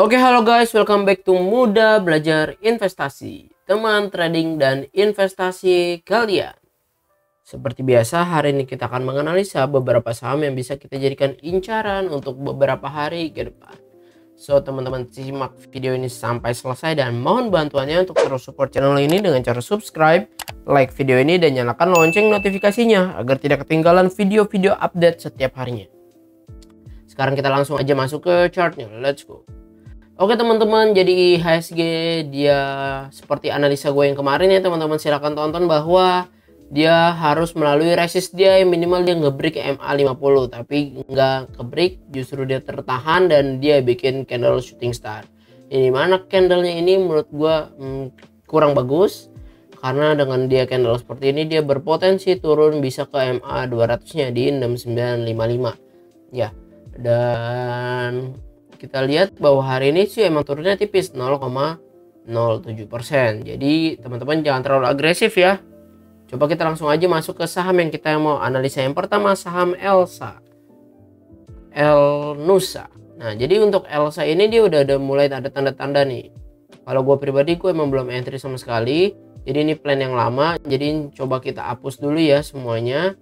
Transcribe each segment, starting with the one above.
Oke, halo guys, welcome back to Muda Belajar Investasi, teman trading dan investasi kalian. Seperti biasa, hari ini kita akan menganalisa beberapa saham yang bisa kita jadikan incaran untuk beberapa hari ke depan. So, teman-teman simak video ini sampai selesai dan mohon bantuannya untuk terus support channel ini dengan cara subscribe, like video ini, dan nyalakan lonceng notifikasinya agar tidak ketinggalan video-video update setiap harinya. Sekarang kita langsung aja masuk ke chartnya, let's go. Oke teman-teman, jadi IHSG dia seperti analisa gue yang kemarin ya teman-teman, silahkan tonton bahwa dia harus melalui resist dia yang minimal dia ngebreak MA50, tapi nggak kebreak, justru dia tertahan dan dia bikin candle shooting star. Ini mana candlenya ini menurut gue kurang bagus, karena dengan dia candle seperti ini dia berpotensi turun bisa ke MA200 nya di 6955 ya. Dan kita lihat bahwa hari ini sih emang turunnya tipis 0,07%. Jadi teman-teman jangan terlalu agresif ya. Coba kita langsung aja masuk ke saham yang kita mau analisa. Yang pertama saham Elsa, Elnusa. Nah jadi untuk Elsa ini dia udah mulai ada tanda-tanda nih. Kalau gue pribadi gue emang belum entry sama sekali. Jadi ini plan yang lama. Jadi coba kita hapus dulu ya semuanya.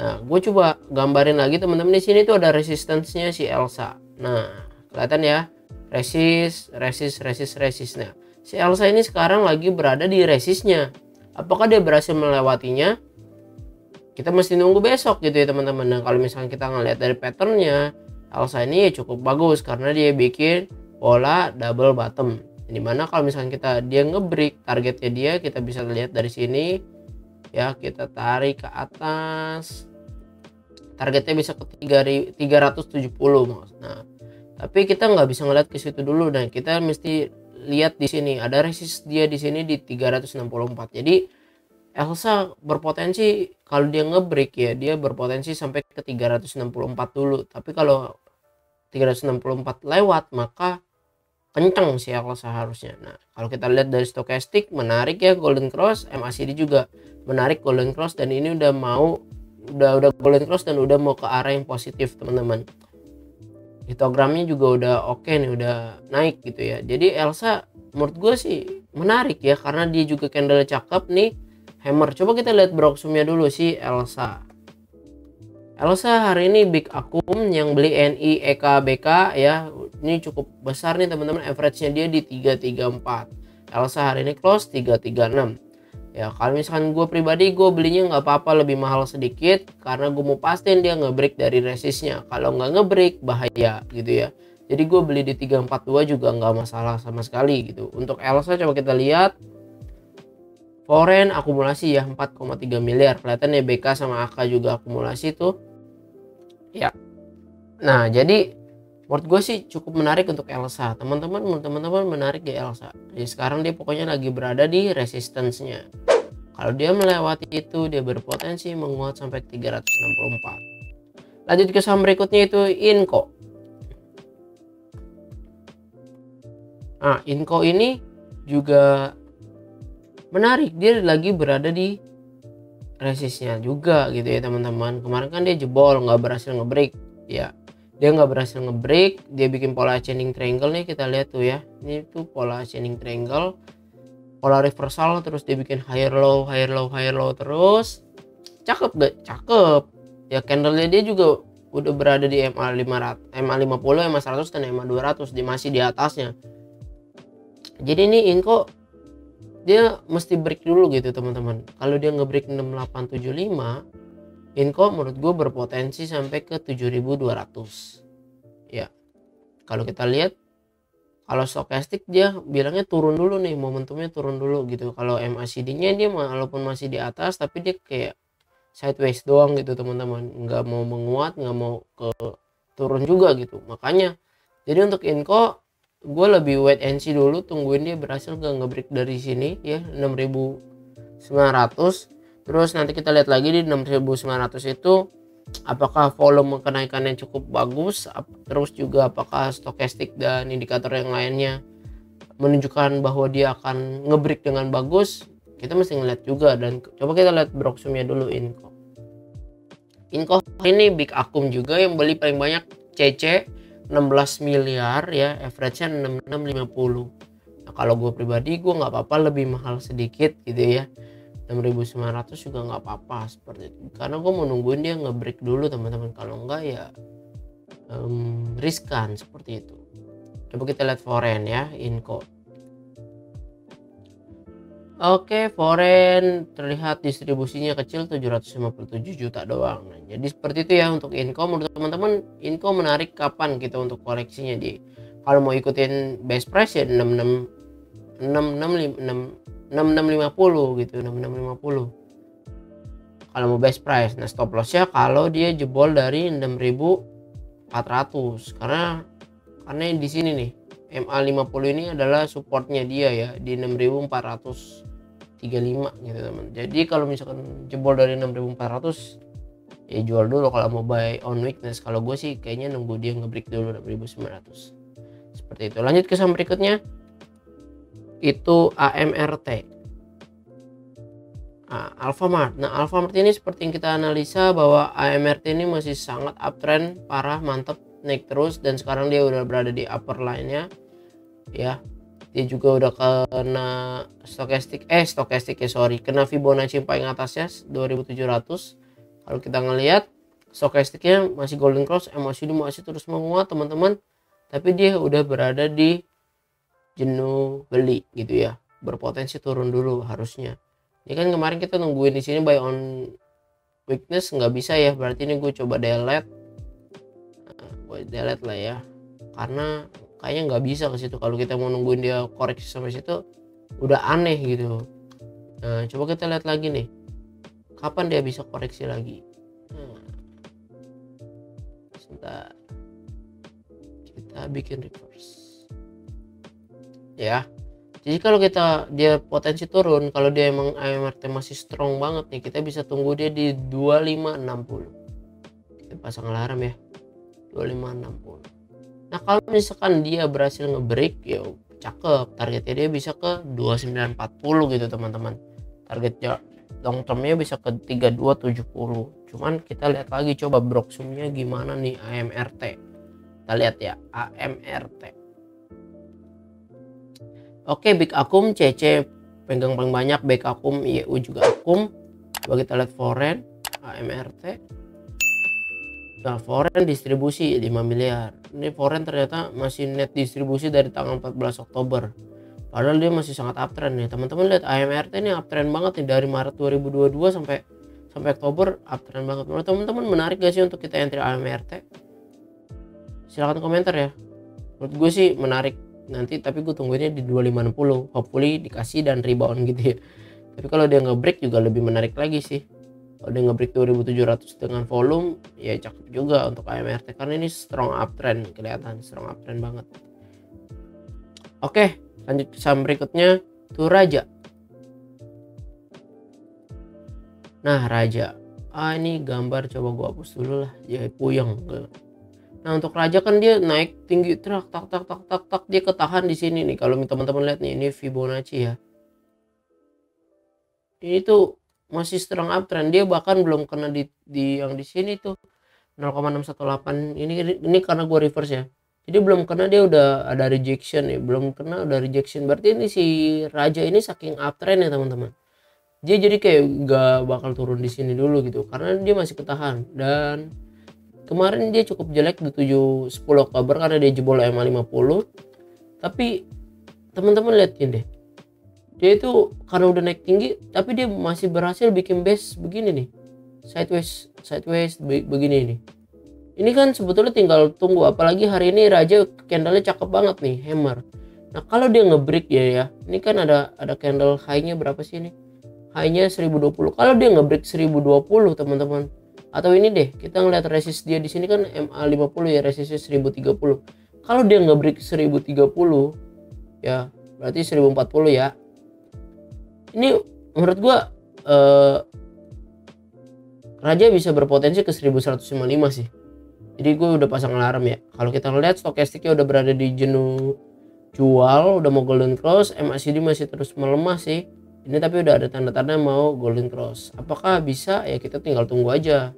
Nah gue coba gambarin lagi teman-teman, di sini tuh ada resistance-nya si Elsa. Nah kelihatan ya, resist. Nah si Elsa ini sekarang lagi berada di resistnya. Apakah dia berhasil melewatinya? Kita mesti nunggu besok gitu ya teman-teman. Nah kalau misalnya kita ngeliat dari patternnya, Elsa ini ya cukup bagus karena dia bikin pola double bottom. Dimana kalau misalnya dia ngebreak targetnya dia, kita bisa lihat dari sini ya, kita tarik ke atas, targetnya bisa ke 370. Nah tapi kita nggak bisa ngeliat ke situ dulu. Nah kita mesti lihat di sini ada resist dia di sini di 364. Jadi Elsa berpotensi kalau dia ngebreak ya, dia berpotensi sampai ke 364 dulu. Tapi kalau 364 lewat maka kencang sih Elsa harusnya. Nah kalau kita lihat dari stokastik menarik ya, golden cross, MACD juga menarik golden cross, dan ini udah golden cross dan udah mau ke arah yang positif teman-teman. Histogramnya juga udah oke nih, udah naik gitu ya. Jadi Elsa menurut gue sih menarik ya, karena dia juga candle cakep nih, hammer. Coba kita lihat broksumnya dulu sih Elsa. Elsa hari ini big akum yang beli NI EKBK ya, ini cukup besar nih teman-teman. Average nya dia di 334. Elsa hari ini close 336 ya. Kalau misalkan gue pribadi, gue belinya nggak apa-apa lebih mahal sedikit karena gue mau pastiin dia ngebreak dari resistnya. Kalau nggak ngebreak bahaya gitu ya. Jadi gue beli di 342 juga nggak masalah sama sekali gitu. Untuk Elsa coba kita lihat foreign akumulasi ya 4,3 miliar. Kelihatan ya BK sama AK juga akumulasi tuh ya. Nah jadi menurut gue sih cukup menarik untuk Elsa teman-teman. Menarik ya Elsa. Jadi sekarang dia pokoknya lagi berada di resistance-nya. Kalau dia melewati itu, dia berpotensi menguat sampai 364. Lanjut ke saham berikutnya itu Inco. Nah Inco ini juga menarik, dia lagi berada di resistnya juga gitu ya teman-teman. Kemarin kan dia jebol, nggak berhasil ngebreak ya. Dia nggak berhasil ngebreak, dia bikin pola ascending triangle nih, kita lihat tuh ya. Ini tuh pola ascending triangle, pola reversal, terus dia bikin higher low terus. Cakep gak? Cakep ya. Candlenya dia juga udah berada di MA500, MA50, MA100 dan MA200, dia masih di atasnya. Jadi ini Inco dia mesti break dulu gitu teman-teman. Kalau dia ngebreak 6875, Inco menurut gue berpotensi sampai ke 7200 ya. Kalau kita lihat, kalau stokastik dia bilangnya turun dulu nih, momentumnya turun dulu gitu. Kalau MACD nya dia walaupun masih di atas, tapi dia kayak sideways doang gitu teman-teman, nggak mau menguat, nggak mau ke turun juga gitu. Makanya jadi untuk Inco gue lebih wait and see dulu, tungguin dia berhasil nggak ngebreak dari sini ya 6900. Terus nanti kita lihat lagi di 6900 itu apakah volume kenaikannya cukup bagus, terus juga apakah stokastik dan indikator yang lainnya menunjukkan bahwa dia akan ngebreak dengan bagus. Kita mesti ngeliat juga. Dan coba kita lihat broksumnya dulu Inco ini big akum juga yang beli paling banyak CC 16 miliar ya, average-nya 6650. Nah kalau gue pribadi gue nggak apa-apa lebih mahal sedikit gitu ya, 6.900 juga nggak apa-apa seperti itu, karena gue mau nungguin dia nge-break dulu teman-teman. Kalau enggak ya riskan seperti itu. Coba kita lihat foreign ya, Inco. Oke, foreign terlihat distribusinya kecil 757 juta doang. Nah, jadi seperti itu ya untuk Inco. Menurut teman-teman Inco menarik kapan kita untuk koleksinya? Di kalau mau ikutin best price ya 6650 gitu, 6650 kalau mau best price. Nah stop loss ya kalau dia jebol dari 6400, karena di sini nih MA50 ini adalah supportnya dia ya di 6435 gitu teman. Jadi kalau misalkan jebol dari 6400 ya jual dulu kalau mau buy on weakness. Kalau gue sih kayaknya nunggu dia ngebreak dulu 6900 seperti itu. Lanjut ke saham berikutnya, itu AMRT. Alfamart. Nah Alfamart ini seperti yang kita analisa bahwa AMRT ini masih sangat uptrend parah, mantep, naik terus, dan sekarang dia udah berada di upper line-nya ya. Dia juga udah kena stokastik ya sorry, kena Fibonacci paling atasnya 2700. Kalau kita ngelihat stokastiknya masih golden cross, MACD masih terus menguat teman-teman, tapi dia udah berada di jenuh beli gitu ya, berpotensi turun dulu harusnya. Ini kan kemarin kita nungguin di sini buy on weakness, nggak bisa ya, berarti ini gue coba delete. Gue delete lah ya, karena kayaknya nggak bisa ke situ. Kalau kita mau nungguin dia koreksi sampai situ udah aneh gitu. Nah coba kita lihat lagi nih, kapan dia bisa koreksi lagi. Sebentar, kita bikin reverse ya. Jadi kalau dia potensi turun, kalau dia emang AMRT masih strong banget nih, kita bisa tunggu dia di 2560. Kita pasang alarm ya, 2560. Nah kalau misalkan dia berhasil ngebreak ya cakep, targetnya dia bisa ke 2940 gitu teman-teman. Target long termnya bisa ke 3270. Cuman kita lihat lagi coba broksumnya gimana nih AMRT. Kita lihat ya AMRT. Oke, Big Akum, CC pegang paling banyak, Big Akum, IEU juga Akum. Coba kita lihat foreign, AMRT. Nah, foreign distribusi 5 miliar. Ini foreign ternyata masih net distribusi dari tanggal 14 Oktober. Padahal dia masih sangat uptrend nih. Teman-teman lihat AMRT ini uptrend banget nih dari Maret 2022 sampai Oktober, uptrend banget. Menurut teman-teman menarik gak sih untuk kita entry AMRT? Silahkan komentar ya. Menurut gue sih menarik nanti, tapi gue tungguinnya di 2560, hopefully dikasih dan rebound gitu ya. Tapi kalau dia nge-break juga lebih menarik lagi sih. Kalau dia nge-break 2700 dengan volume ya cakep juga untuk AMRT, karena ini strong uptrend, kelihatan strong uptrend banget. Oke, lanjut ke saham berikutnya tuh Raja. Nah Raja, ini gambar coba gue hapus dulu lah, ya puyeng. Nah untuk Raja kan dia naik tinggi, tak dia ketahan di sini nih. Kalau teman-teman lihat nih, ini Fibonacci ya. Ini tuh masih strong uptrend, dia bahkan belum kena di yang di sini tuh 0,618. Ini karena gue reverse ya. Jadi belum kena, dia udah ada rejection ya, belum kena udah rejection. Berarti ini si Raja ini saking uptrend ya teman-teman. Dia jadi kayak gak bakal turun di sini dulu gitu, karena dia masih ketahan. Dan kemarin dia cukup jelek di 10 Oktober karena dia jebol MA50. Tapi teman-teman lihat ini deh, dia itu karena udah naik tinggi tapi dia masih berhasil bikin base begini nih, sideways begini nih. Ini kan sebetulnya tinggal tunggu, apalagi hari ini Raja candlenya cakep banget nih, hammer. Nah kalau dia ngebreak ya, ini kan ada candle high-nya berapa sih ini? High-nya 1020. Kalau dia ngebreak 1020 teman-teman, atau ini deh, kita ngeliat resist dia di sini kan MA50 ya, resistnya 1030. Kalau dia ngebreak 1030 ya, berarti 1040 ya. Ini menurut gua Raja bisa berpotensi ke 1155 sih. Jadi gue udah pasang alarm ya. Kalau kita ngeliat stokastiknya udah berada di jenuh jual, udah mau golden cross, MACD masih terus melemah sih. Ini tapi udah ada tanda-tanda mau golden cross. Apakah bisa? Ya kita tinggal tunggu aja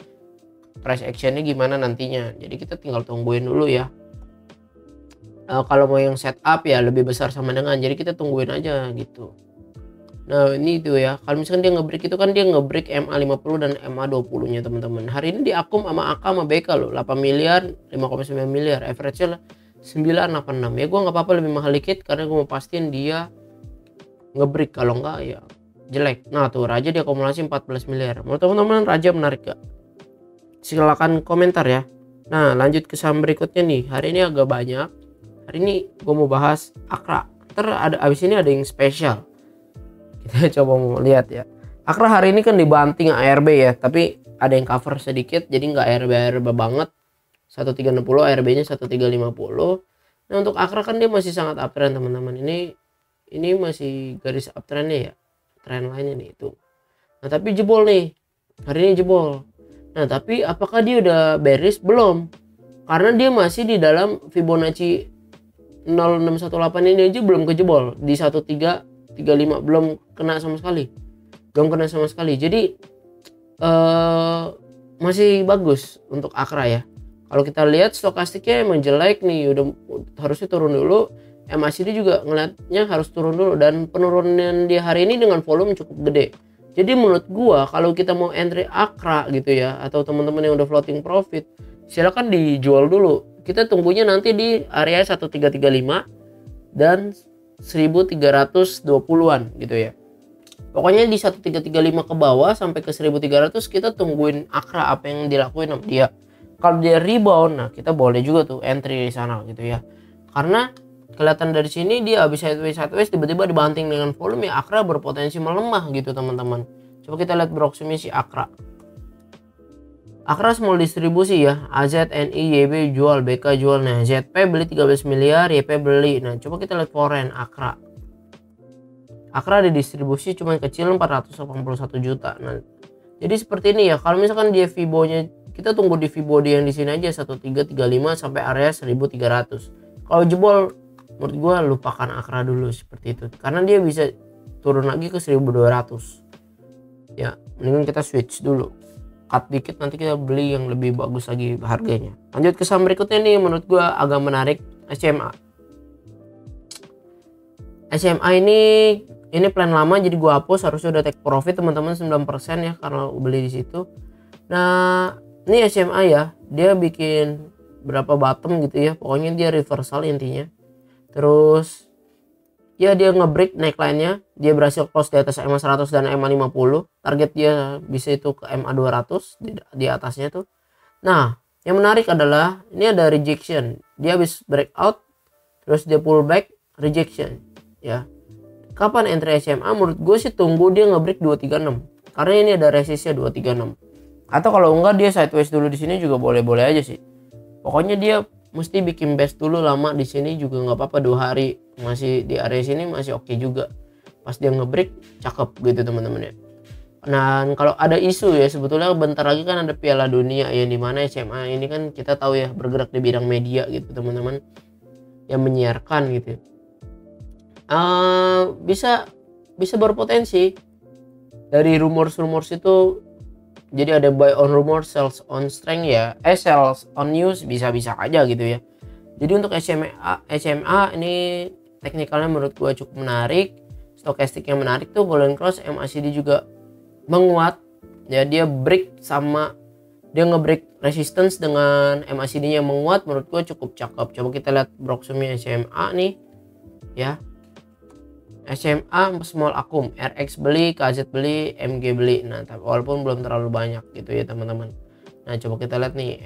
price actionnya gimana nantinya. Jadi kita tinggal tungguin dulu ya. Kalau mau yang setup ya lebih besar sama dengan, jadi kita tungguin aja gitu. Nah ini tuh ya, kalau misalkan dia ngebreak itu kan dia ngebreak MA50 dan MA20 nya teman-teman. Hari ini di akum sama AK sama BK loh, 8 miliar 5,9 miliar, average nya 986 ya. Gue nggak apa-apa lebih mahal dikit karena gue mau pastiin dia ngebreak, kalau enggak ya jelek. Nah tuh Raja dia akumulasi 14 miliar. Menurut teman-teman Raja menarik gak? Silakan komentar ya. Nah lanjut ke saham berikutnya nih, hari ini agak banyak. Hari ini gue mau bahas Akra. Ntar ada abis ini ada yang spesial. Kita coba mau lihat ya. Akra hari ini kan dibanting ARB ya, tapi ada yang cover sedikit jadi nggak ARB banget. 1360, ARB nya 1350. Nah untuk Akra kan dia masih sangat uptrend teman-teman. Ini masih garis uptrendnya ya, tren lainnya nih itu. Nah tapi jebol nih, hari ini jebol. Nah tapi apakah dia udah bearish? Belum, karena dia masih di dalam Fibonacci 0618 ini aja belum kejebol di 1335, belum kena sama sekali, jadi masih bagus untuk Akra ya. Kalau kita lihat stokastiknya emang jelek nih, udah harusnya turun dulu. MACD juga ngeliatnya harus turun dulu, dan penurunan di hari ini dengan volume cukup gede. Jadi menurut gua kalau kita mau entry Akra gitu ya, atau teman-teman yang udah floating profit, silakan dijual dulu. Kita tunggunya nanti di area 1335 dan 1320-an gitu ya. Pokoknya di 1335 ke bawah sampai ke 1300 kita tungguin Akra apa yang dilakuin sama dia. Kalau dia rebound, nah kita boleh juga tuh entry di sana gitu ya. Karena kelihatan dari sini dia habis sideways tiba-tiba dibanting dengan volume ya, Akra berpotensi melemah gitu teman-teman. Coba kita lihat proximity Akra. Akra small distribusi ya, AZ, NI, YB jual, BK jual. Nah ZP beli 13 miliar, YP beli. Nah coba kita lihat foreign Akra. Akra di distribusi cuma kecil 481 juta. Nah jadi seperti ini ya. Kalau misalkan dia Fibo-nya, kita tunggu di Fibo dia yang di sini aja 1335 sampai area 1300. Kalau jebol menurut gua lupakan Akra dulu seperti itu, karena dia bisa turun lagi ke 1200 ya. Mendingan kita switch dulu, cut dikit, nanti kita beli yang lebih bagus lagi harganya. Lanjut ke saham berikutnya nih, menurut gua agak menarik, SMA. SMA ini plan lama jadi gua hapus, harusnya udah take profit teman-teman 9% ya karena beli di situ. Nah ini SMA ya, dia bikin berapa bottom gitu ya, pokoknya dia reversal intinya. Terus ya dia ngebreak neckline-nya, dia berhasil close di atas MA100 dan MA50. Target dia bisa itu ke MA200 di atasnya tuh. Nah yang menarik adalah ini ada rejection, dia habis breakout terus dia pull back, rejection ya. Kapan entry SMA? Menurut gue sih tunggu dia ngebreak 236, karena ini ada resistnya 236. Atau kalau enggak dia sideways dulu di sini juga boleh-boleh aja sih. Pokoknya dia mesti bikin base dulu lama di sini juga nggak apa-apa, 2 hari masih di area sini masih oke juga. Pas dia ngebreak cakep gitu teman-teman ya. Nah kalau ada isu ya, sebetulnya bentar lagi kan ada Piala Dunia yang dimana SMA ini kan kita tahu ya bergerak di bidang media gitu teman-teman, yang menyiarkan gitu. Bisa berpotensi dari rumors itu. Jadi ada buy on rumor, sells on strength ya, sells on news, bisa-bisa aja gitu ya. Jadi untuk SMA ini teknikalnya menurut gua cukup menarik, stokastiknya menarik tuh, golden cross, MACD juga menguat ya, dia break sama dia ngebreak resistance dengan MACD nya menguat, menurut gua cukup cakep. Coba kita lihat proximnya SMA nih ya. SMA small akum, RX beli, KZ beli, MG beli. Nah walaupun belum terlalu banyak gitu ya teman-teman. Nah coba kita lihat nih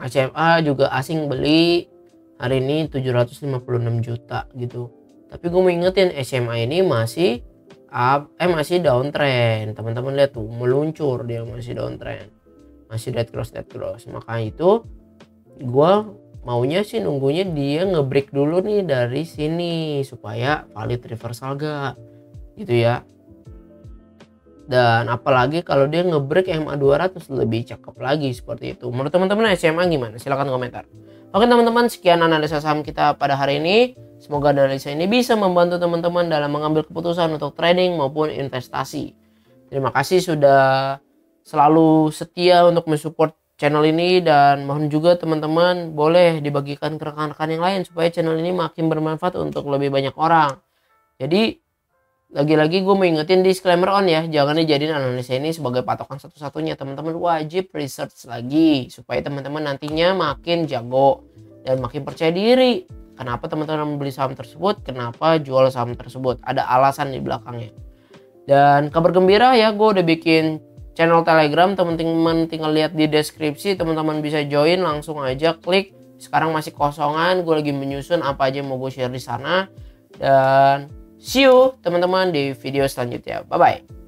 SMA juga asing beli hari ini 756 juta gitu. Tapi gue mau ingetin SMA ini masih masih downtrend teman-teman. Lihat tuh meluncur, dia masih downtrend, masih dead cross. Makanya itu gue maunya sih nunggunya dia ngebreak dulu nih dari sini supaya valid reversal gak gitu ya. Dan apalagi kalau dia ngebreak MA200 lebih cakep lagi seperti itu. Menurut teman-teman SMA gimana? Silahkan komentar. Oke teman-teman, sekian analisa saham kita pada hari ini. Semoga analisa ini bisa membantu teman-teman dalam mengambil keputusan untuk trading maupun investasi. Terima kasih sudah selalu setia untuk mensupport channel ini, dan mohon juga teman-teman boleh dibagikan ke rekan-rekan yang lain supaya channel ini makin bermanfaat untuk lebih banyak orang. Jadi lagi-lagi gue mau ingetin disclaimer on ya, jangan dijadiin analisa ini sebagai patokan satu-satunya. Teman-teman wajib research lagi supaya teman-teman nantinya makin jago dan makin percaya diri. Kenapa teman-teman membeli saham tersebut, kenapa jual saham tersebut, ada alasan di belakangnya. Dan kabar gembira ya, gue udah bikin channel Telegram, teman-teman tinggal lihat di deskripsi, teman-teman bisa join, langsung aja klik. Sekarang masih kosongan, gue lagi menyusun apa aja yang mau gue share di sana. Dan see you teman-teman di video selanjutnya. Bye bye.